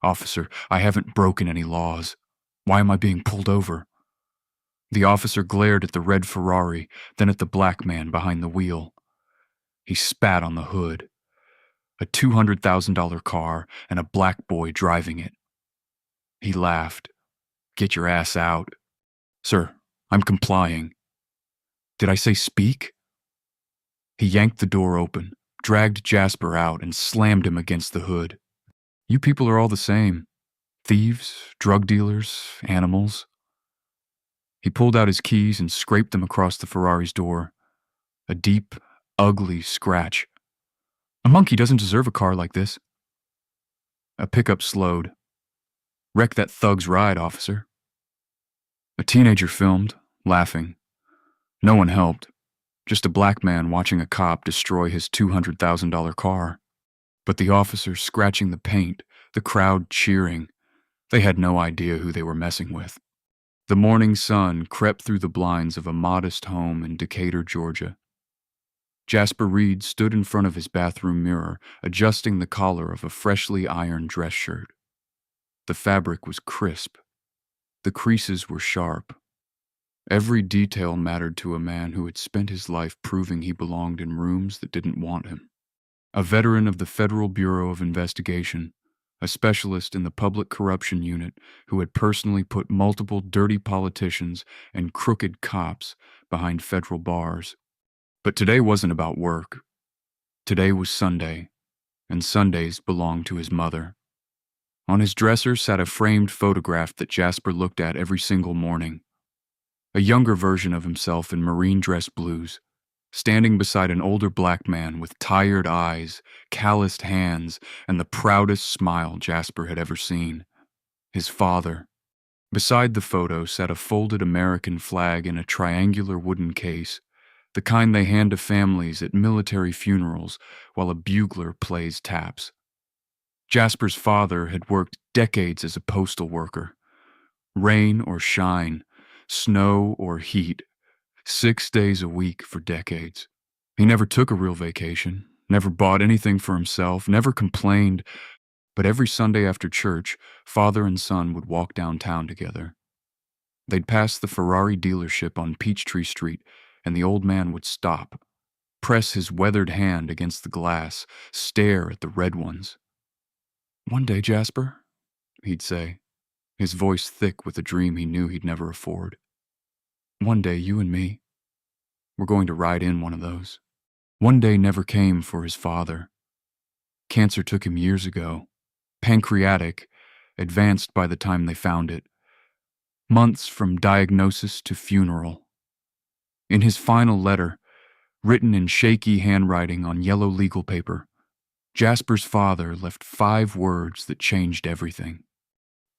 "Officer, I haven't broken any laws. Why am I being pulled over?" The officer glared at the red Ferrari, then at the black man behind the wheel. He spat on the hood. A $200,000 car and a black boy driving it. He laughed. "Get your ass out." "Sir, I'm complying." "Did I say speak?" He yanked the door open, dragged Jasper out, and slammed him against the hood. "You people are all the same. Thieves, drug dealers, animals." He pulled out his keys and scraped them across the Ferrari's door. A deep, ugly scratch. "A monkey doesn't deserve a car like this." A pickup slowed. "Wreck that thug's ride, officer." A teenager filmed, laughing. No one helped. Just a black man watching a cop destroy his $200,000 car. But the officers scratching the paint, the crowd cheering, they had no idea who they were messing with. The morning sun crept through the blinds of a modest home in Decatur, Georgia. Jasper Reed stood in front of his bathroom mirror, adjusting the collar of a freshly ironed dress shirt. The fabric was crisp. The creases were sharp. Every detail mattered to a man who had spent his life proving he belonged in rooms that didn't want him. A veteran of the Federal Bureau of Investigation, a specialist in the Public Corruption Unit who had personally put multiple dirty politicians and crooked cops behind federal bars. But today wasn't about work. Today was Sunday, and Sundays belonged to his mother. On his dresser sat a framed photograph that Jasper looked at every single morning. A younger version of himself in marine dress blues, standing beside an older black man with tired eyes, calloused hands, and the proudest smile Jasper had ever seen. His father. Beside the photo sat a folded American flag in a triangular wooden case, the kind they hand to families at military funerals while a bugler plays taps. Jasper's father had worked decades as a postal worker. Rain or shine, snow or heat, 6 days a week for decades. He never took a real vacation, never bought anything for himself, never complained, but every Sunday after church, father and son would walk downtown together. They'd pass the Ferrari dealership on Peachtree Street, and the old man would stop, press his weathered hand against the glass, stare at the red ones. "One day, Jasper," he'd say, his voice thick with a dream he knew he'd never afford. "One day, you and me, we're going to ride in one of those." One day never came for his father. Cancer took him years ago. Pancreatic, advanced by the time they found it. Months from diagnosis to funeral. In his final letter, written in shaky handwriting on yellow legal paper, Jasper's father left 5 words that changed everything.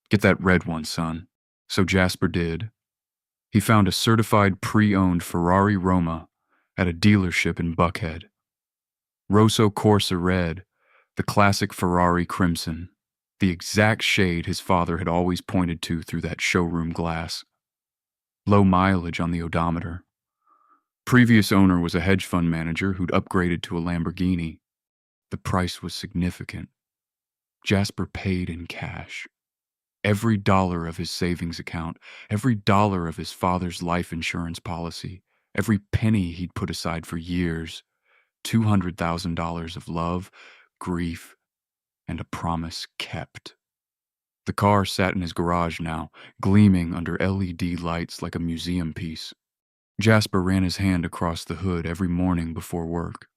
"Get that red one, son." So Jasper did. He found a certified pre-owned Ferrari Roma at a dealership in Buckhead. Rosso Corsa red, the classic Ferrari crimson, the exact shade his father had always pointed to through that showroom glass. Low mileage on the odometer. Previous owner was a hedge fund manager who'd upgraded to a Lamborghini. The price was significant. Jasper paid in cash. Every dollar of his savings account, every dollar of his father's life insurance policy, every penny he'd put aside for years, $200,000 of love, grief, and a promise kept. The car sat in his garage now, gleaming under LED lights like a museum piece. Jasper ran his hand across the hood every morning before work.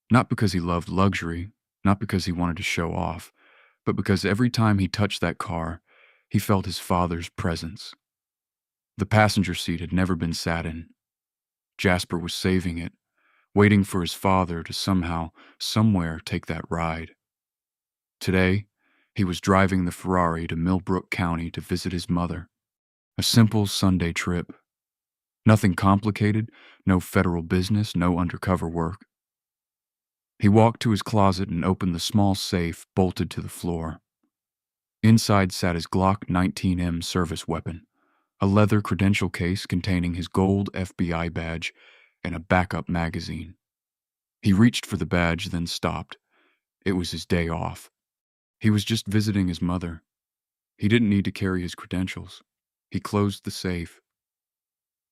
Not because he loved luxury, not because he wanted to show off, but because every time he touched that car, he felt his father's presence. The passenger seat had never been sat in. Jasper was saving it, waiting for his father to somehow, somewhere take that ride. Today, he was driving the Ferrari to Milbrook County to visit his mother. A simple Sunday trip. Nothing complicated, no federal business, no undercover work. He walked to his closet and opened the small safe bolted to the floor. Inside sat his Glock 19M service weapon, a leather credential case containing his gold FBI badge and a backup magazine. He reached for the badge, then stopped. It was his day off. He was just visiting his mother. He didn't need to carry his credentials. He closed the safe.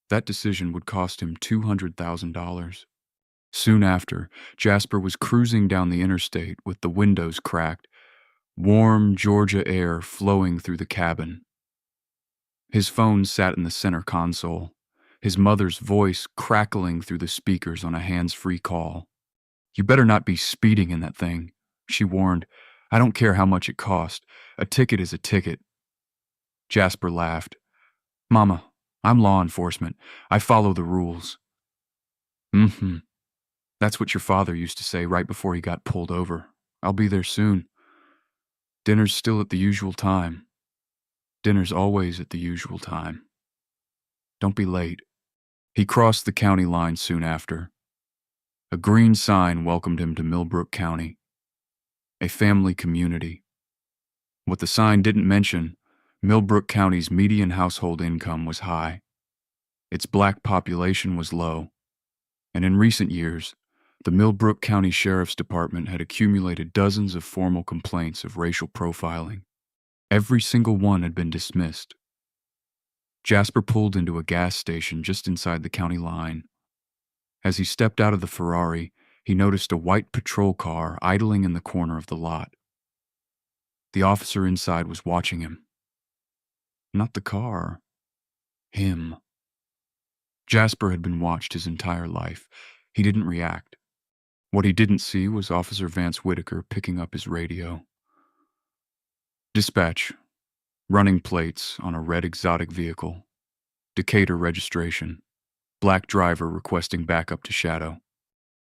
That decision would cost him $200,000. Soon after, Jasper was cruising down the interstate with the windows cracked, warm Georgia air flowing through the cabin. His phone sat in the center console, his mother's voice crackling through the speakers on a hands-free call. "You better not be speeding in that thing," she warned. "I don't care how much it cost. A ticket is a ticket." Jasper laughed. "Mama, I'm law enforcement. I follow the rules." "Mm-hmm. That's what your father used to say right before he got pulled over. I'll be there soon. Dinner's still at the usual time. Dinner's always at the usual time. Don't be late." He crossed the county line soon after. A green sign welcomed him to Milbrook County, a family community. What the sign didn't mention, Milbrook County's median household income was high. Its black population was low, and in recent years, the Milbrook County Sheriff's Department had accumulated dozens of formal complaints of racial profiling. Every single one had been dismissed. Jasper pulled into a gas station just inside the county line. As he stepped out of the Ferrari, he noticed a white patrol car idling in the corner of the lot. The officer inside was watching him. Not the car. Him. Jasper had been watched his entire life. He didn't react. What he didn't see was Officer Vance Whitaker picking up his radio. "Dispatch. Running plates on a red exotic vehicle. Decatur registration. Black driver requesting backup to Shadow."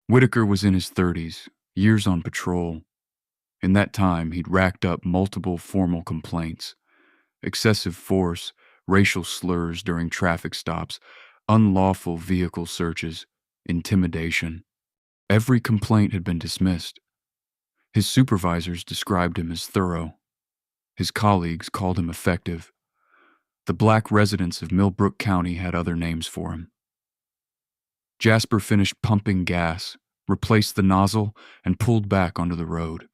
Whitaker was in his 30s, years on patrol. In that time, he'd racked up multiple formal complaints. Excessive force, racial slurs during traffic stops, unlawful vehicle searches, intimidation. Every complaint had been dismissed. His supervisors described him as thorough. His colleagues called him effective. The black residents of Milbrook County had other names for him. Jasper finished pumping gas, replaced the nozzle, and pulled back onto the road.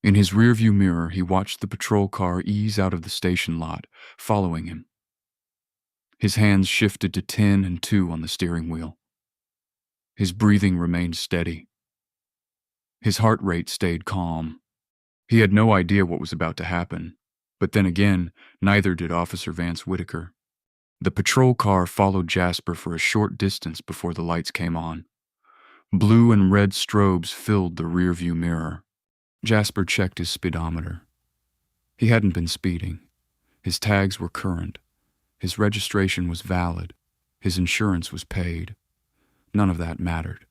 In his rearview mirror, he watched the patrol car ease out of the station lot, following him. His hands shifted to 10 and 2 on the steering wheel. His breathing remained steady. His heart rate stayed calm. He had no idea what was about to happen, but then again, neither did Officer Vance Whitaker. The patrol car followed Jasper for a short distance before the lights came on. Blue and red strobes filled the rearview mirror. Jasper checked his speedometer. He hadn't been speeding. His tags were current. His registration was valid. His insurance was paid. None of that mattered.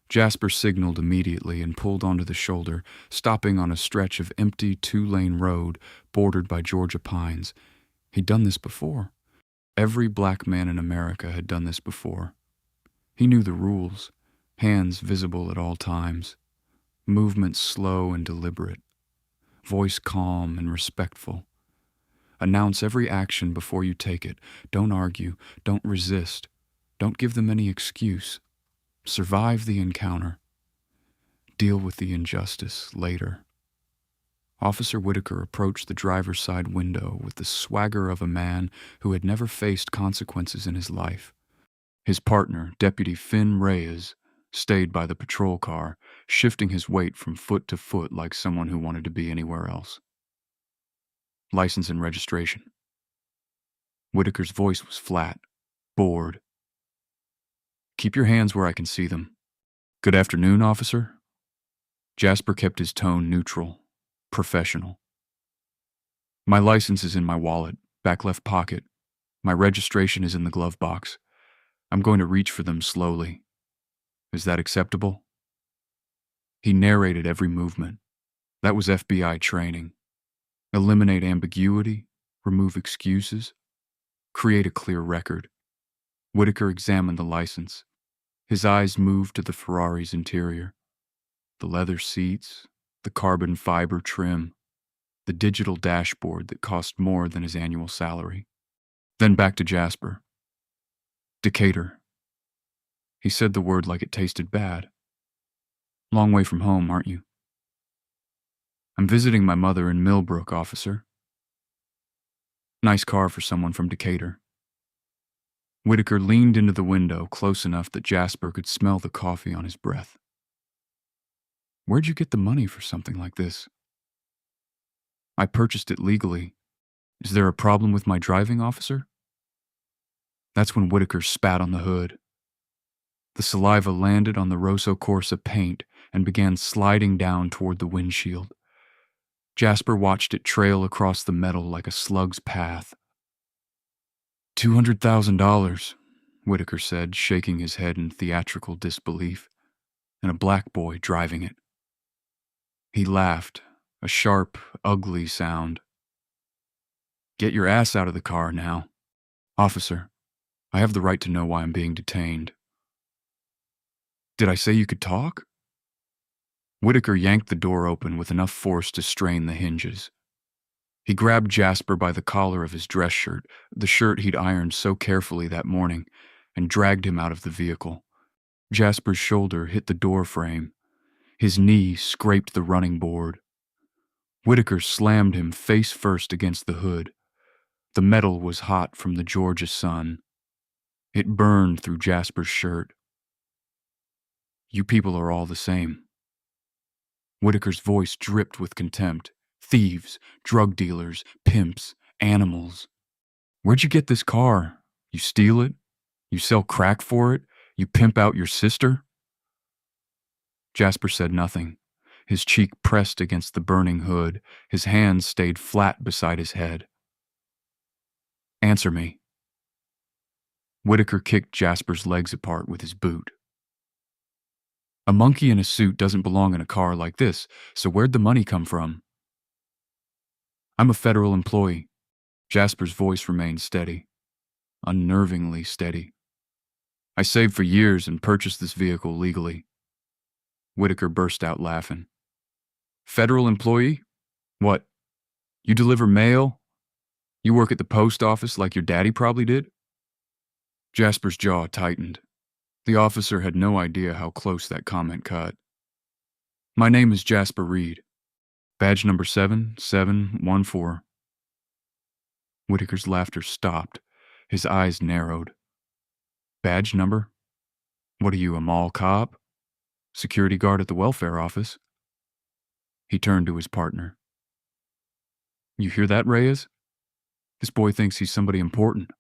Jasper signaled immediately and pulled onto the shoulder, stopping on a stretch of empty 2-lane road bordered by Georgia pines. He'd done this before. Every black man in America had done this before. He knew the rules, hands visible at all times, movement slow and deliberate, voice calm and respectful. Announce every action before you take it. Don't argue, don't resist, don't give them any excuse. Survive the encounter. Deal with the injustice later. Officer Whitaker approached the driver's side window with the swagger of a man who had never faced consequences in his life. His partner, Deputy Finn Reyes, stayed by the patrol car, shifting his weight from foot to foot like someone who wanted to be anywhere else. "License and registration." Whitaker's voice was flat, bored. "Keep your hands where I can see them." "Good afternoon, officer." Jasper kept his tone neutral, professional. "My license is in my wallet, back left pocket. My registration is in the glove box. I'm going to reach for them slowly. Is that acceptable?" He narrated every movement. That was FBI training. Eliminate ambiguity, remove excuses, create a clear record. Whitaker examined the license. His eyes moved to the Ferrari's interior. The leather seats, the carbon fiber trim, the digital dashboard that cost more than his annual salary. Then back to Jasper. "Decatur." He said the word like it tasted bad. "Long way from home, aren't you?" I'm visiting my mother in Milbrook, officer. Nice car for someone from Decatur. Whitaker leaned into the window close enough that Jasper could smell the coffee on his breath. Where'd you get the money for something like this? I purchased it legally. Is there a problem with my driving, officer? That's when Whitaker spat on the hood. The saliva landed on the Rosso Corsa paint and began sliding down toward the windshield. Jasper watched it trail across the metal like a slug's path. $200,000, Whitaker said, shaking his head in theatrical disbelief, and a black boy driving it. He laughed, a sharp, ugly sound. Get your ass out of the car now. Officer, I have the right to know why I'm being detained. Did I say you could talk? Whitaker yanked the door open with enough force to strain the hinges. He grabbed Jasper by the collar of his dress shirt, the shirt he'd ironed so carefully that morning, and dragged him out of the vehicle. Jasper's shoulder hit the door frame. His knee scraped the running board. Whitaker slammed him face first against the hood. The metal was hot from the Georgia sun. It burned through Jasper's shirt. You people are all the same. Whitaker's voice dripped with contempt. Thieves, drug dealers, pimps, animals. Where'd you get this car? You steal it? You sell crack for it? You pimp out your sister? Jasper said nothing. His cheek pressed against the burning hood. His hands stayed flat beside his head. Answer me. Whitaker kicked Jasper's legs apart with his boot. A monkey in a suit doesn't belong in a car like this, so where'd the money come from? I'm a federal employee. Jasper's voice remained steady, unnervingly steady. I saved for years and purchased this vehicle legally. Whitaker burst out laughing. Federal employee? What? You deliver mail? You work at the post office like your daddy probably did? Jasper's jaw tightened. The officer had no idea how close that comment cut. My name is Jasper Reed. Badge number 7714. Whitaker's laughter stopped. His eyes narrowed. Badge number? What are you, a mall cop? Security guard at the welfare office? He turned to his partner. You hear that, Reyes? This boy thinks he's somebody important.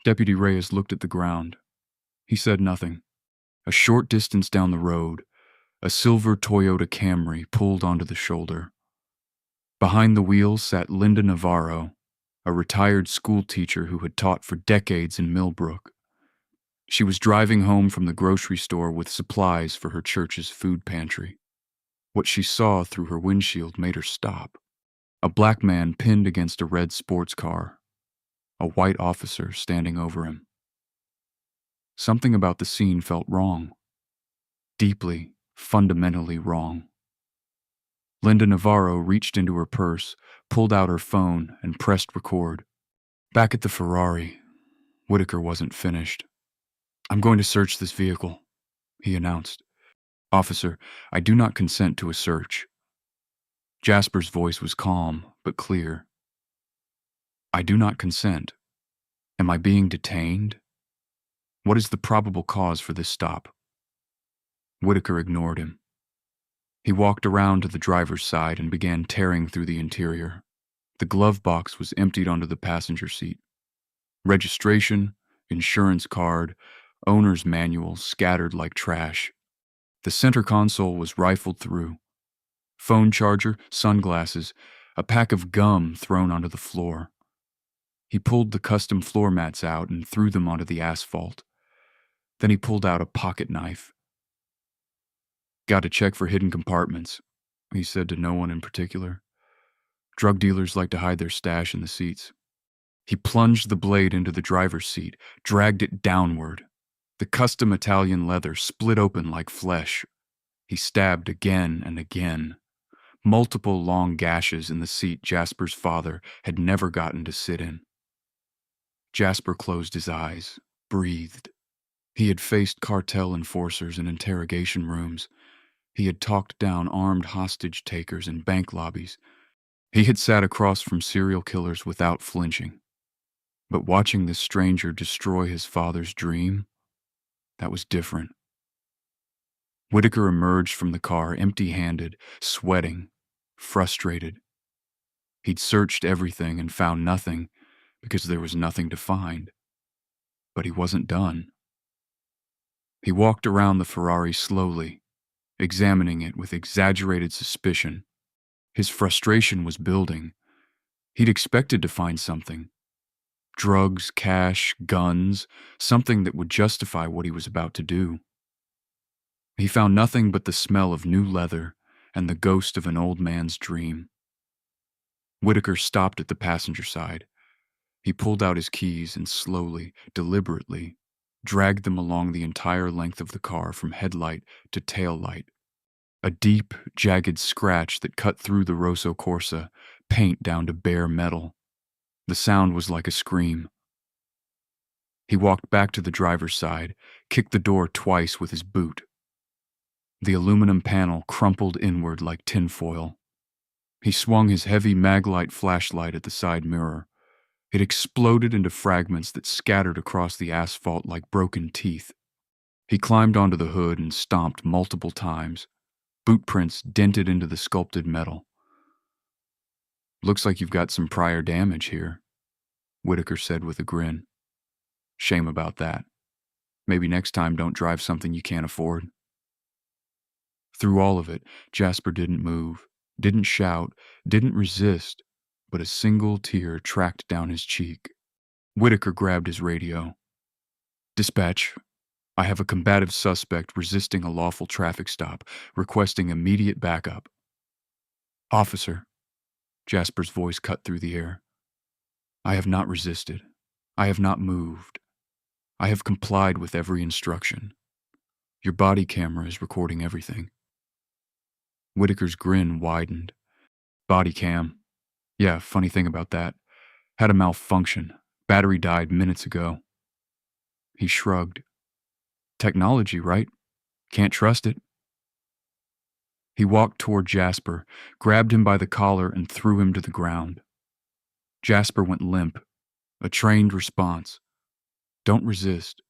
Deputy Reyes looked at the ground. He said nothing. A short distance down the road, a silver Toyota Camry pulled onto the shoulder. Behind the wheel sat Linda Navarro, a retired school teacher who had taught for decades in Milbrook. She was driving home from the grocery store with supplies for her church's food pantry. What she saw through her windshield made her stop. A black man pinned against a red sports car. A white officer standing over him. Something about the scene felt wrong. Deeply, fundamentally wrong. Linda Navarro reached into her purse, pulled out her phone, and pressed record. Back at the Ferrari, Whitaker wasn't finished. I'm going to search this vehicle, he announced. Officer, I do not consent to a search. Jasper's voice was calm, but clear. I do not consent. Am I being detained? What is the probable cause for this stop? Whitaker ignored him. He walked around to the driver's side and began tearing through the interior. The glove box was emptied onto the passenger seat. Registration, insurance card, owner's manual scattered like trash. The center console was rifled through. Phone charger, sunglasses, a pack of gum thrown onto the floor. He pulled the custom floor mats out and threw them onto the asphalt. Then he pulled out a pocket knife. Got to check for hidden compartments, he said to no one in particular. Drug dealers like to hide their stash in the seats. He plunged the blade into the driver's seat, dragged it downward. The custom Italian leather split open like flesh. He stabbed again and again. Multiple long gashes in the seat Jasper's father had never gotten to sit in. Jasper closed his eyes, breathed. He had faced cartel enforcers in interrogation rooms. He had talked down armed hostage takers in bank lobbies. He had sat across from serial killers without flinching. But watching this stranger destroy his father's dream, that was different. Whitaker emerged from the car empty-handed, sweating, frustrated. He'd searched everything and found nothing because there was nothing to find. But he wasn't done. He walked around the Ferrari slowly, examining it with exaggerated suspicion. His frustration was building. He'd expected to find something. Drugs, cash, guns, something that would justify what he was about to do. He found nothing but the smell of new leather and the ghost of an old man's dream. Whitaker stopped at the passenger side. He pulled out his keys and slowly, deliberately, dragged them along the entire length of the car from headlight to tail light. A deep, jagged scratch that cut through the Rosso Corsa, paint down to bare metal. The sound was like a scream. He walked back to the driver's side, kicked the door twice with his boot. The aluminum panel crumpled inward like tinfoil. He swung his heavy Maglite flashlight at the side mirror. It exploded into fragments that scattered across the asphalt like broken teeth. He climbed onto the hood and stomped multiple times. Boot prints dented into the sculpted metal. "Looks like you've got some prior damage here," Whitaker said with a grin. "Shame about that. Maybe next time don't drive something you can't afford." Through all of it, Jasper didn't move, didn't shout, didn't resist, but a single tear tracked down his cheek. Whitaker grabbed his radio. "Dispatch, I have a combative suspect resisting a lawful traffic stop, requesting immediate backup." "Officer," Jasper's voice cut through the air, "I have not resisted. I have not moved. I have complied with every instruction. Your body camera is recording everything." Whitaker's grin widened. "Body cam. Yeah, funny thing about that. Had a malfunction. Battery died minutes ago." He shrugged. "Technology, right? Can't trust it." He walked toward Jasper, grabbed him by the collar, and threw him to the ground. Jasper went limp. A trained response. Don't resist.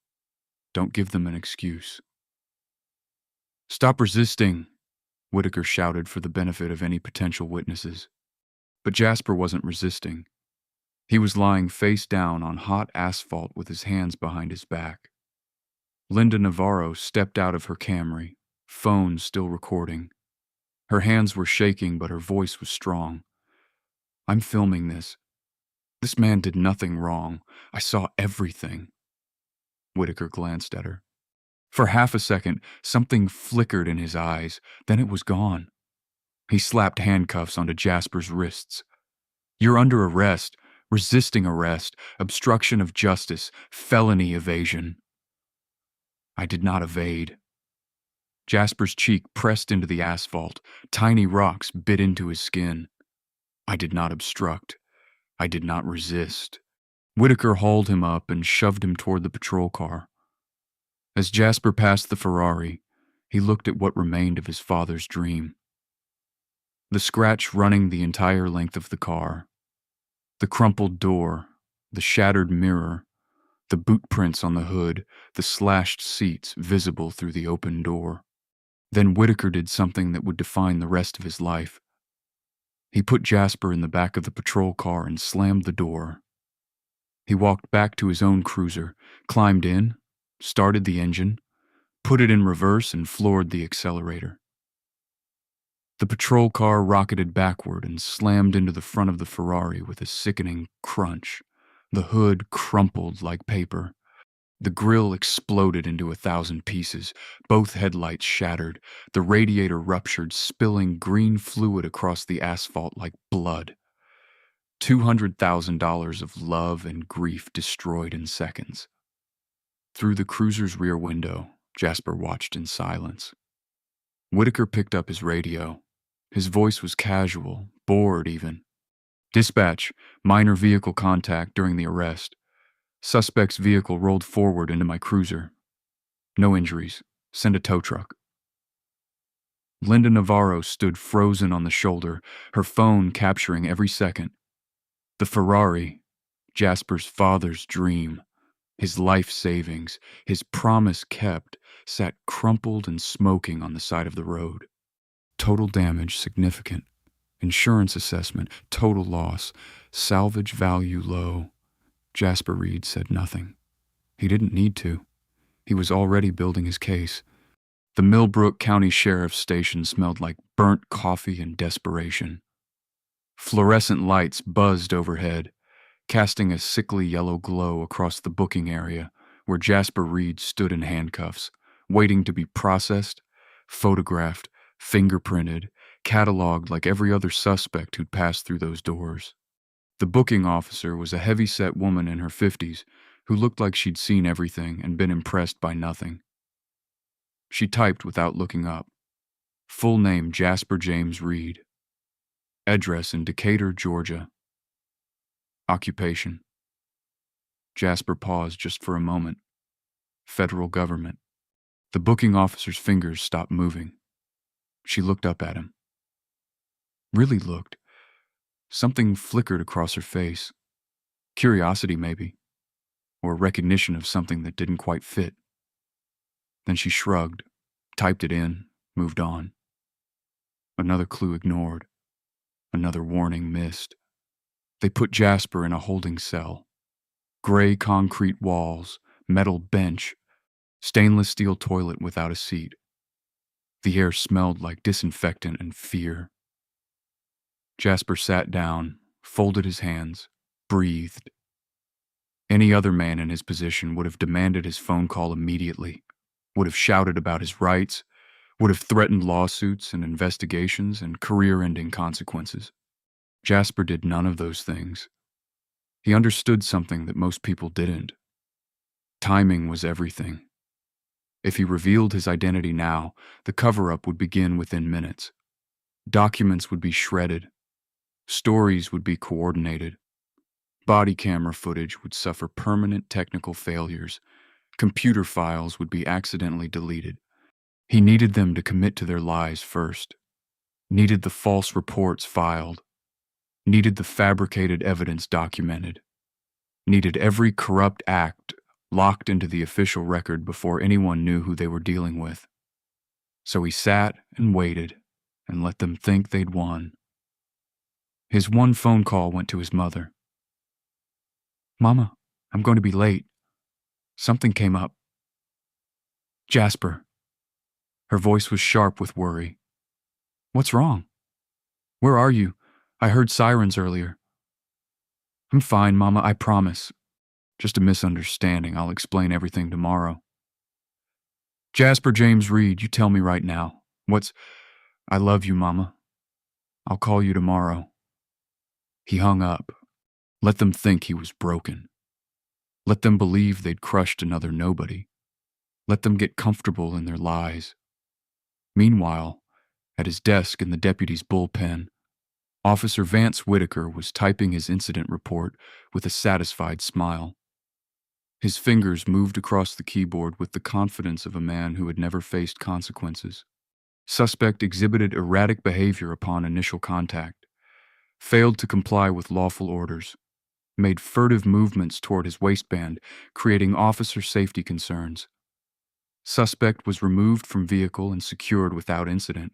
Don't give them an excuse. "Stop resisting," Whitaker shouted for the benefit of any potential witnesses. But Jasper wasn't resisting. He was lying face down on hot asphalt with his hands behind his back. Linda Navarro stepped out of her Camry, phone still recording. Her hands were shaking, but her voice was strong. "I'm filming this. This man did nothing wrong. I saw everything." Whitaker glanced at her. For half a second, something flickered in his eyes, then it was gone. He slapped handcuffs onto Jasper's wrists. "You're under arrest, resisting arrest, obstruction of justice, felony evasion." I did not evade. Jasper's cheek pressed into the asphalt. Tiny rocks bit into his skin. I did not obstruct. I did not resist. Whitaker hauled him up and shoved him toward the patrol car. As Jasper passed the Ferrari, he looked at what remained of his father's dream. The scratch running the entire length of the car. The crumpled door, the shattered mirror, the boot prints on the hood, the slashed seats visible through the open door. Then Whitaker did something that would define the rest of his life. He put Jasper in the back of the patrol car and slammed the door. He walked back to his own cruiser, climbed in, started the engine, put it in reverse, and floored the accelerator. The patrol car rocketed backward and slammed into the front of the Ferrari with a sickening crunch. The hood crumpled like paper. The grille exploded into 1,000 pieces. Both headlights shattered. The radiator ruptured, spilling green fluid across the asphalt like blood. $200,000 of love and grief destroyed in seconds. Through the cruiser's rear window, Jasper watched in silence. Whitaker picked up his radio. His voice was casual, bored even. "Dispatch, minor vehicle contact during the arrest. Suspect's vehicle rolled forward into my cruiser. No injuries. Send a tow truck." Linda Navarro stood frozen on the shoulder, her phone capturing every second. The Ferrari, Jasper's father's dream, his life savings, his promise kept, sat crumpled and smoking on the side of the road. Total damage significant. Insurance assessment, total loss, salvage value low. Jasper Reed said nothing. He didn't need to. He was already building his case. The Milbrook County Sheriff's Station smelled like burnt coffee and desperation. Fluorescent lights buzzed overhead, casting a sickly yellow glow across the booking area where Jasper Reed stood in handcuffs, waiting to be processed, photographed, fingerprinted, cataloged like every other suspect who'd passed through those doors. The booking officer was a heavy-set woman in her 50s who looked like she'd seen everything and been impressed by nothing. She typed without looking up. Full name Jasper James Reed. Address in Decatur, Georgia. Occupation. Jasper paused just for a moment. Federal government. The booking officer's fingers stopped moving. She looked up at him. Really looked. Something flickered across her face. Curiosity, maybe. Or recognition of something that didn't quite fit. Then she shrugged, typed it in, moved on. Another clue ignored. Another warning missed. They put Jasper in a holding cell. Gray concrete walls, metal bench, stainless steel toilet without a seat. The air smelled like disinfectant and fear. Jasper sat down, folded his hands, breathed. Any other man in his position would have demanded his phone call immediately, would have shouted about his rights, would have threatened lawsuits and investigations and career-ending consequences. Jasper did none of those things. He understood something that most people didn't. Timing was everything. If he revealed his identity now, the cover-up would begin within minutes. Documents would be shredded. Stories would be coordinated. Body camera footage would suffer permanent technical failures. Computer files would be accidentally deleted. He needed them to commit to their lies first. Needed the false reports filed. Needed the fabricated evidence documented. Needed every corrupt act locked into the official record before anyone knew who they were dealing with. So he sat and waited and let them think they'd won. His one phone call went to his mother. "Mama, I'm going to be late. Something came up." "Jasper." Her voice was sharp with worry. "What's wrong? Where are you? I heard sirens earlier." "I'm fine, Mama, I promise. Just a misunderstanding. I'll explain everything tomorrow." "Jasper James Reed, you tell me right now. I love you, Mama. I'll call you tomorrow." He hung up. Let them think he was broken. Let them believe they'd crushed another nobody. Let them get comfortable in their lies. Meanwhile, at his desk in the deputy's bullpen, Officer Vance Whitaker was typing his incident report with a satisfied smile. His fingers moved across the keyboard with the confidence of a man who had never faced consequences. Suspect exhibited erratic behavior upon initial contact, failed to comply with lawful orders, made furtive movements toward his waistband, creating officer safety concerns. Suspect was removed from vehicle and secured without incident.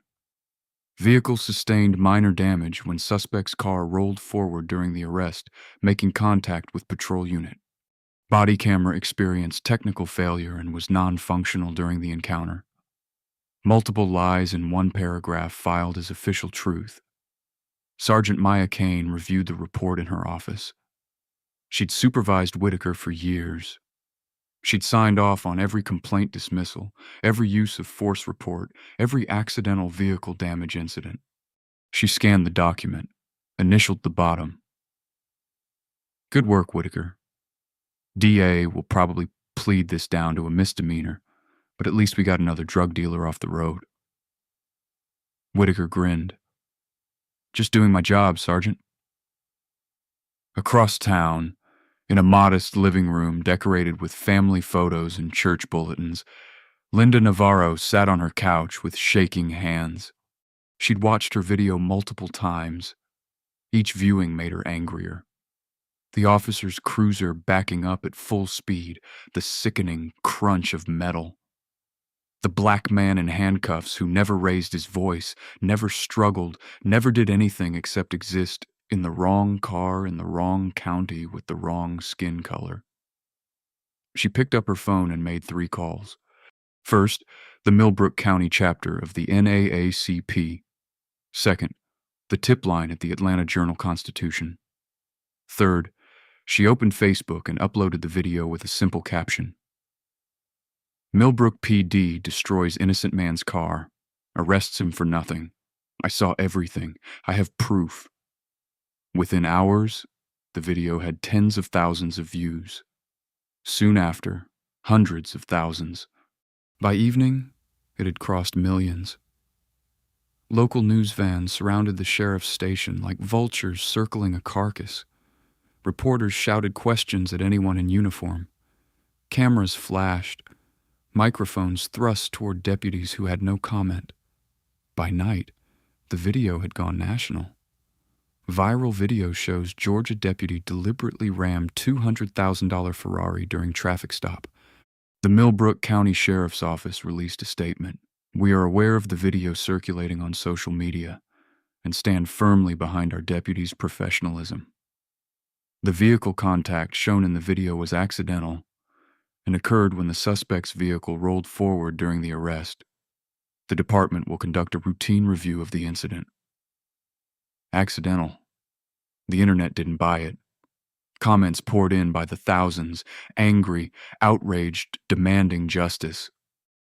Vehicle sustained minor damage when suspect's car rolled forward during the arrest, making contact with patrol unit. Body camera experienced technical failure and was non-functional during the encounter. Multiple lies in one paragraph filed as official truth. Sergeant Maya Kane reviewed the report in her office. She'd supervised Whitaker for years. She'd signed off on every complaint dismissal, every use of force report, every accidental vehicle damage incident. She scanned the document, initialed the bottom. "Good work, Whitaker. DA will probably plead this down to a misdemeanor, but at least we got another drug dealer off the road." Whitaker grinned. "Just doing my job, Sergeant." Across town, in a modest living room decorated with family photos and church bulletins, Linda Navarro sat on her couch with shaking hands. She'd watched her video multiple times. Each viewing made her angrier. The officer's cruiser backing up at full speed, the sickening crunch of metal. The black man in handcuffs who never raised his voice, never struggled, never did anything except exist in the wrong car in the wrong county with the wrong skin color. She picked up her phone and made 3 calls. First, the Milbrook County chapter of the NAACP. Second, the tip line at the Atlanta Journal-Constitution. Third, she opened Facebook and uploaded the video with a simple caption. Milbrook PD destroys innocent man's car, arrests him for nothing. I saw everything. I have proof. Within hours, the video had tens of thousands of views. Soon after, hundreds of thousands. By evening, it had crossed millions. Local news vans surrounded the sheriff's station like vultures circling a carcass. Reporters shouted questions at anyone in uniform. Cameras flashed. Microphones thrust toward deputies who had no comment. By night, the video had gone national. Viral video shows Georgia deputy deliberately rammed $200,000 Ferrari during traffic stop. The Milbrook County Sheriff's Office released a statement. We are aware of the video circulating on social media and stand firmly behind our deputy's professionalism. The vehicle contact shown in the video was accidental and occurred when the suspect's vehicle rolled forward during the arrest. The department will conduct a routine review of the incident. Accidental. The internet didn't buy it. Comments poured in by the thousands, angry, outraged, demanding justice.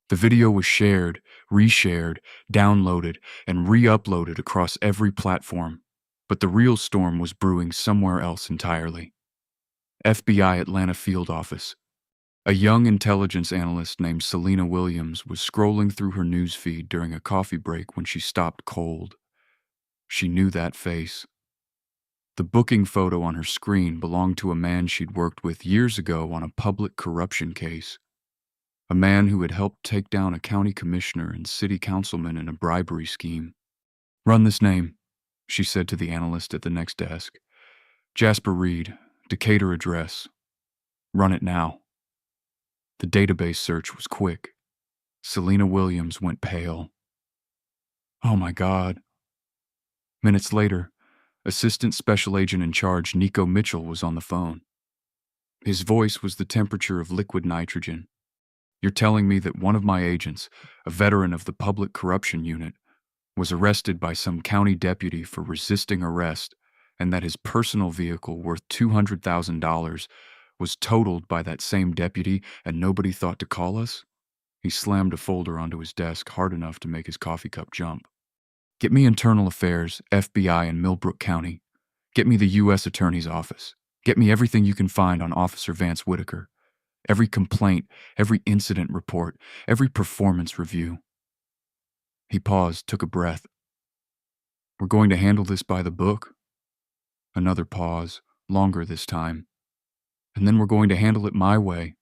The video was shared, reshared, downloaded, and re-uploaded across every platform, but the real storm was brewing somewhere else entirely. FBI Atlanta Field Office. A young intelligence analyst named Selena Williams was scrolling through her news feed during a coffee break when she stopped cold. She knew that face. The booking photo on her screen belonged to a man she'd worked with years ago on a public corruption case. A man who had helped take down a county commissioner and city councilman in a bribery scheme. Run this name, she said to the analyst at the next desk. Jasper Reed, Decatur address. Run it now. The database search was quick. Selena Williams went pale. Oh my God. Minutes later, Assistant Special Agent in Charge Nico Mitchell was on the phone. His voice was the temperature of liquid nitrogen. You're telling me that one of my agents, a veteran of the Public Corruption Unit, was arrested by some county deputy for resisting arrest, and that his personal vehicle worth $200,000 was totaled by that same deputy and nobody thought to call us? He slammed a folder onto his desk hard enough to make his coffee cup jump. Get me Internal Affairs, FBI in Milbrook County. Get me the U.S. Attorney's Office. Get me everything you can find on Officer Vance Whitaker. Every complaint, every incident report, every performance review. He paused, took a breath. We're going to handle this by the book. Another pause, longer this time. And then we're going to handle it my way.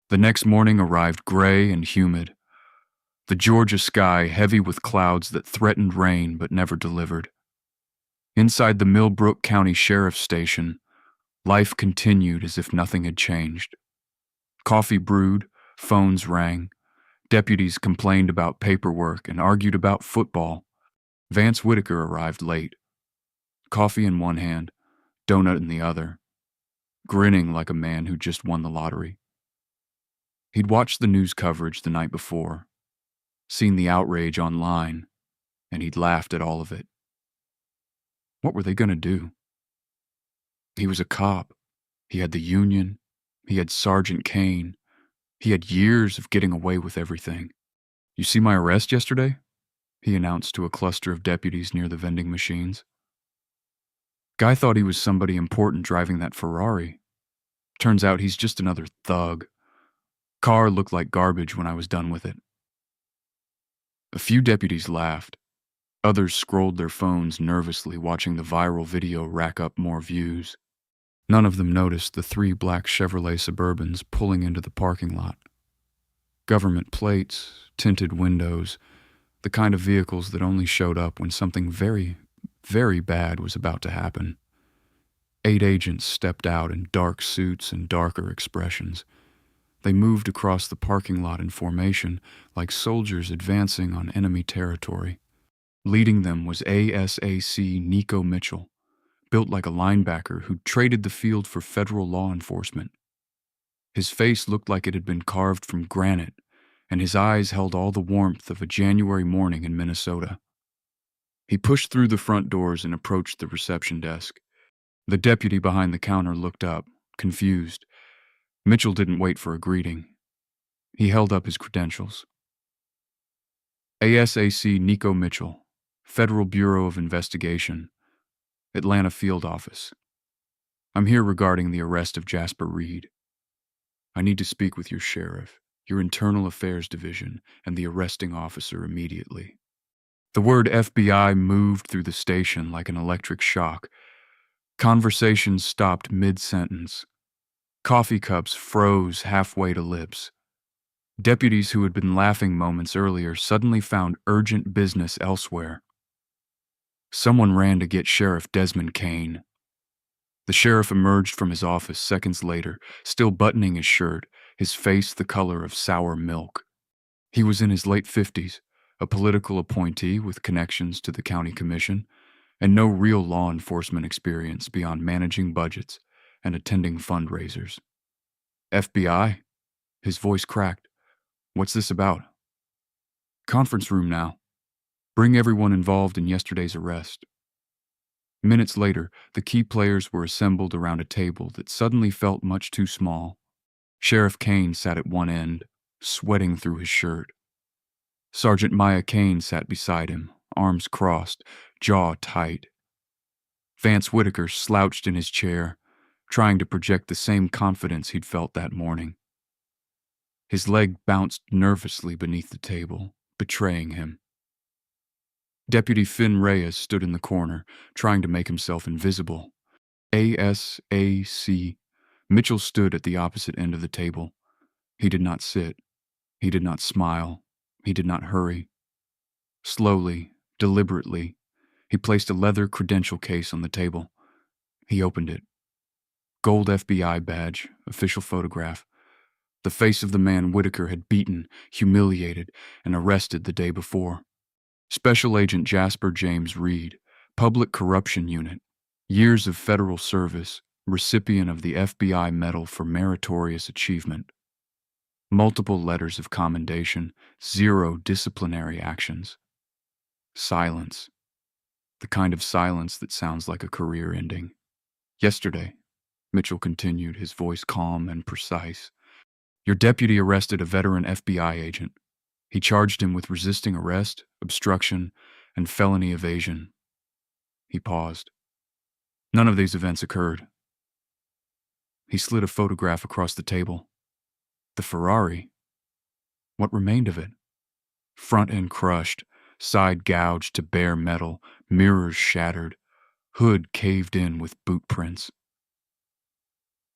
The next morning arrived gray and humid. The Georgia sky heavy with clouds that threatened rain but never delivered. Inside the Milbrook County Sheriff's Station, life continued as if nothing had changed. Coffee brewed, phones rang. Deputies complained about paperwork and argued about football. Vance Whitaker arrived late. Coffee in one hand, donut in the other, grinning like a man who just won the lottery. He'd watched the news coverage the night before, seen the outrage online, and he'd laughed at all of it. What were they going to do? He was a cop. He had the union. He had Sergeant Kane. He had years of getting away with everything. You see my arrest yesterday? He announced to a cluster of deputies near the vending machines. Guy thought he was somebody important driving that Ferrari. Turns out he's just another thug. Car looked like garbage when I was done with it. A few deputies laughed. Others scrolled their phones nervously, watching the viral video rack up more views. None of them noticed the 3 black Chevrolet Suburbans pulling into the parking lot. Government plates, tinted windows, The kind of vehicles that only showed up when something very, very bad was about to happen. 8 agents stepped out in dark suits and darker expressions. They moved across the parking lot in formation like soldiers advancing on enemy territory. Leading them was ASAC Nico Mitchell, built like a linebacker who'd traded the field for federal law enforcement. His face looked like it had been carved from granite, and his eyes held all the warmth of a January morning in Minnesota. He pushed through the front doors and approached the reception desk. The deputy behind the counter looked up, confused. Mitchell didn't wait for a greeting. He held up his credentials. ASAC Nico Mitchell, Federal Bureau of Investigation, Atlanta Field Office. I'm here regarding the arrest of Jasper Reed. I need to speak with your sheriff, your Internal Affairs Division, and the arresting officer immediately. The word FBI moved through the station like an electric shock. Conversations stopped mid-sentence. Coffee cups froze halfway to lips. Deputies who had been laughing moments earlier suddenly found urgent business elsewhere. Someone ran to get Sheriff Desmond Kane. The sheriff emerged from his office seconds later, still buttoning his shirt, his face the color of sour milk. He was in his late 50s, a political appointee with connections to the county commission, and no real law enforcement experience beyond managing budgets and attending fundraisers. FBI? His voice cracked. What's this about? Conference room now. Bring everyone involved in yesterday's arrest. Minutes later, the key players were assembled around a table that suddenly felt much too small. Sheriff Kane sat at one end, sweating through his shirt. Sergeant Maya Kane sat beside him, arms crossed, jaw tight. Vance Whitaker slouched in his chair, trying to project the same confidence he'd felt that morning. His leg bounced nervously beneath the table, betraying him. Deputy Finn Reyes stood in the corner, trying to make himself invisible. ASAC. Mitchell stood at the opposite end of the table. He did not sit. He did not smile. He did not hurry. Slowly, deliberately, he placed a leather credential case on the table. He opened it. Gold FBI badge, official photograph. The face of the man Whitaker had beaten, humiliated, and arrested the day before. Special Agent Jasper James Reed, Public Corruption Unit, years of federal service, recipient of the FBI Medal for Meritorious Achievement. Multiple letters of commendation, 0 disciplinary actions. Silence. The kind of silence that sounds like a career ending. Yesterday, Mitchell continued, his voice calm and precise, your deputy arrested a veteran FBI agent. He charged him with resisting arrest, obstruction, and felony evasion. He paused. None of these events occurred. He slid a photograph across the table. The Ferrari. What remained of it? Front end crushed, side gouged to bare metal, mirrors shattered, hood caved in with boot prints.